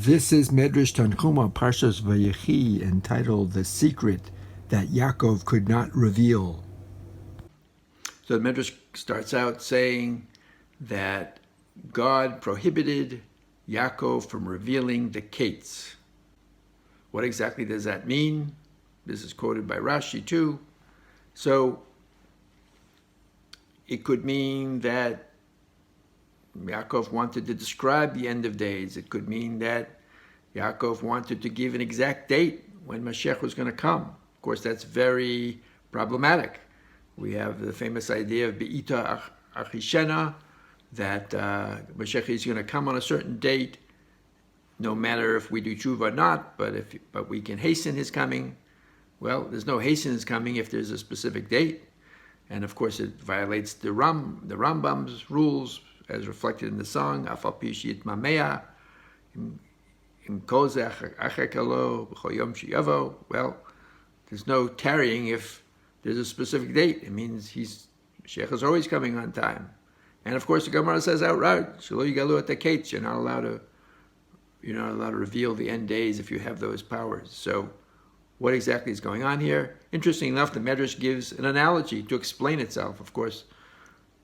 This is Midrash tanchuma, Parshas Vayechi, entitled "The Secret That Yaakov Could Not Reveal." So the Midrash starts out saying that God prohibited Yaakov from revealing the kates. What exactly does that mean? This is quoted by Rashi too. So it could mean that Yaakov wanted to describe the end of days. It could mean that Yaakov wanted to give an exact date when Mashiach was going to come. Of course, that's very problematic. We have the famous idea of Be'ita Achishena, that Mashiach is going to come on a certain date, no matter if we do tshuva or not, but we can hasten his coming. Well, there's no hasten his coming if there's a specific date. And of course, it violates the Rambam's rules, as reflected in the song, Afal pi sheyitmamea, im kol ze achekalo b'chol yom sheyavo. Well, there's no tarrying if there's a specific date. It means Mashiach is always coming on time. And of course, the Gemara says outright, Shelo yigalu et hakates, you're not allowed to reveal the end days if you have those powers. So what exactly is going on here? Interesting enough, the Midrash gives an analogy to explain itself. Of course,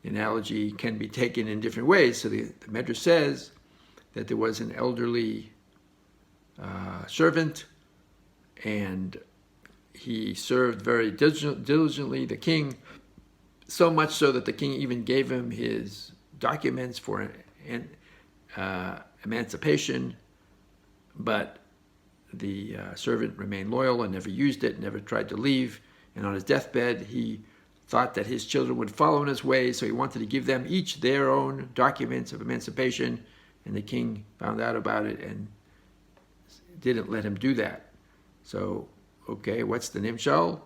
the analogy can be taken in different ways. So the Midrash says that there was an elderly servant, and he served very diligently the king, so much so that the king even gave him his documents for emancipation, but the servant remained loyal and never used it, never tried to leave. And on his deathbed, he thought that his children would follow in his ways, so he wanted to give them each their own documents of emancipation, and the king found out about it and didn't let him do that. So, okay, what's the nimshal?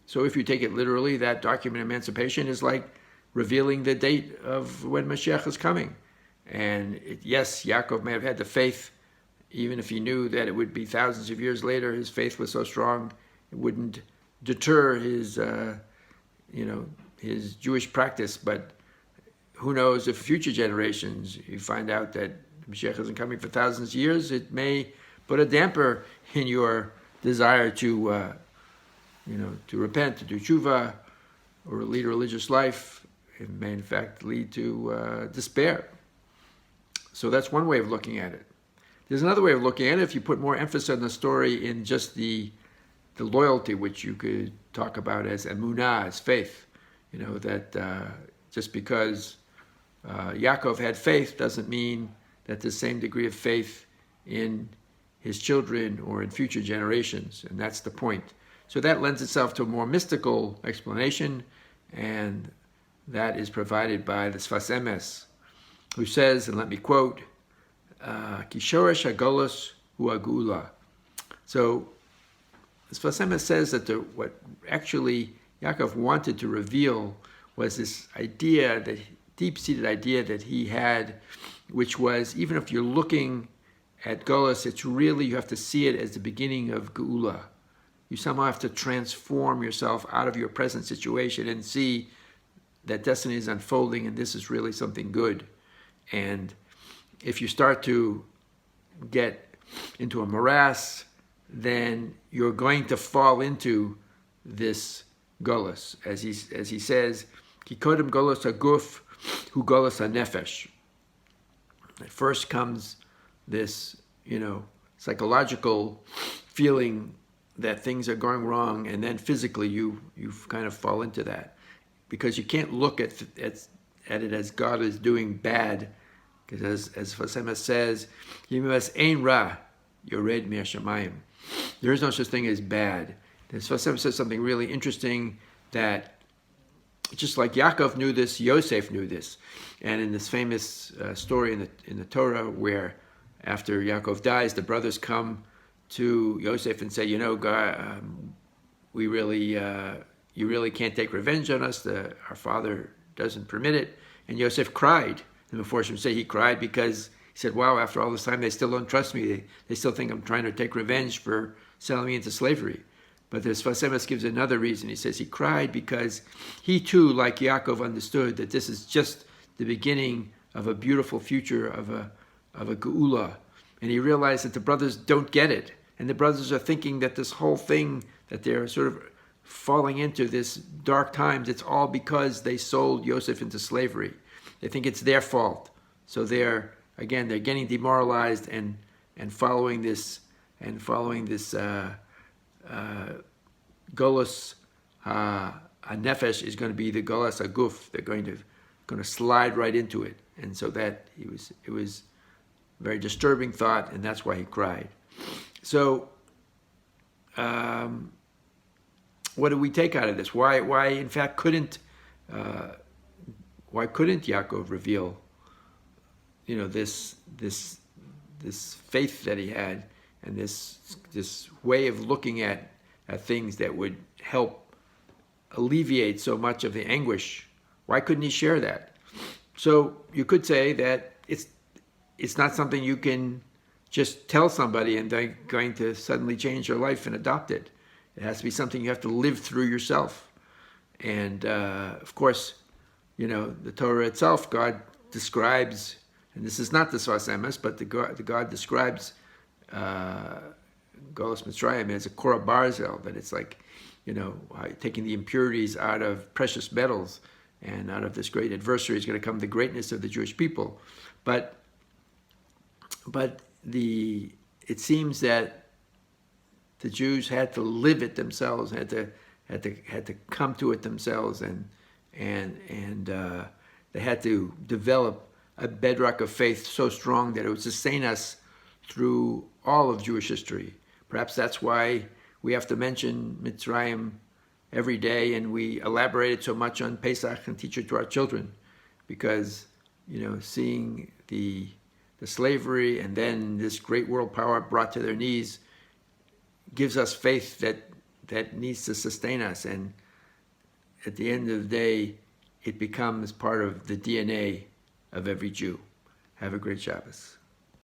So if you take it literally, that document of emancipation is like revealing the date of when Mashiach is coming. And yes, Yaakov may have had the faith, even if he knew that it would be thousands of years later. His faith was so strong, it wouldn't deter his Jewish practice. But who knows, if future generations, you find out that Mashiach isn't coming for thousands of years, it may put a damper in your desire to repent, to do tshuva, or lead a religious life. It may, in fact, lead to despair. So that's one way of looking at it. There's another way of looking at it if you put more emphasis on the story in just the loyalty, which you could talk about as emunah, as faith. That just because Yaakov had faith doesn't mean that the same degree of faith in his children or in future generations, and that's the point. So that lends itself to a more mystical explanation, and that is provided by the Sfas Emes, who says, and let me quote, Kishoresh HaGolus Hu HaGeula. So the Sfas Emes says that what actually Yaakov wanted to reveal was this idea, the deep-seated idea that he had, which was, even if you're looking at Golus, it's really, you have to see it as the beginning of Geula. You somehow have to transform yourself out of your present situation and see that destiny is unfolding and this is really something good. And if you start to get into a morass, then you're going to fall into this Golus. As he says, Ki kodem Golus haguf hu Golus hanefesh. At first comes this, psychological feeling that things are going wrong, and then physically you kind of fall into that, because you can't look at it as God is doing bad, because as Sfas Emes says, ein ra yored mi'ashamayim. There is no such thing as bad. And Sfas Emes says something really interesting, that just like Yaakov knew this, Yosef knew this. And in this famous story in the Torah, where after Yaakov dies, the brothers come to Yosef and say, God, you really can't take revenge on us. Our father doesn't permit it. And Yosef cried. And the Meforshim say he cried because he said, wow, after all this time, they still don't trust me. They still think I'm trying to take revenge for selling me into slavery. But the Sfas Emes gives another reason. He says he cried because he too, like Yaakov, understood that this is just the beginning of a beautiful future, of a geula, And he realized that the brothers don't get it. And the brothers are thinking that this whole thing that they're sort of falling into, this dark times, it's all because they sold Yosef into slavery. They think it's their fault. So they're getting demoralized and following this Golos HaNefesh is going to be the Golos HaGuf. They're going to slide right into it. And so that it was a very disturbing thought, and that's why he cried. So what do we take out of this? Why in fact couldn't Yaakov reveal, this faith that he had, and this way of looking at things that would help alleviate so much of the anguish? Why couldn't he share that? So you could say that it's not something you can just tell somebody and they're going to suddenly change their life and adopt it. It has to be something you have to live through yourself. And of course, the Torah itself, God describes, and this is not the Sfas Emes, but the God describes Golos Mitzrayim as a Korah Barzel, that it's like, taking the impurities out of precious metals, and out of this great adversary is going to come the greatness of the Jewish people. But it seems that the Jews had to live it themselves, had to come to it themselves, and they had to develop a bedrock of faith so strong that it would sustain us through all of Jewish history. Perhaps that's why we have to mention Mitzrayim every day, and we elaborated so much on Pesach and teach it to our children, because seeing the slavery and then this great world power brought to their knees gives us faith that needs to sustain us, and at the end of the day it becomes part of the DNA of every Jew. Have a great Shabbos.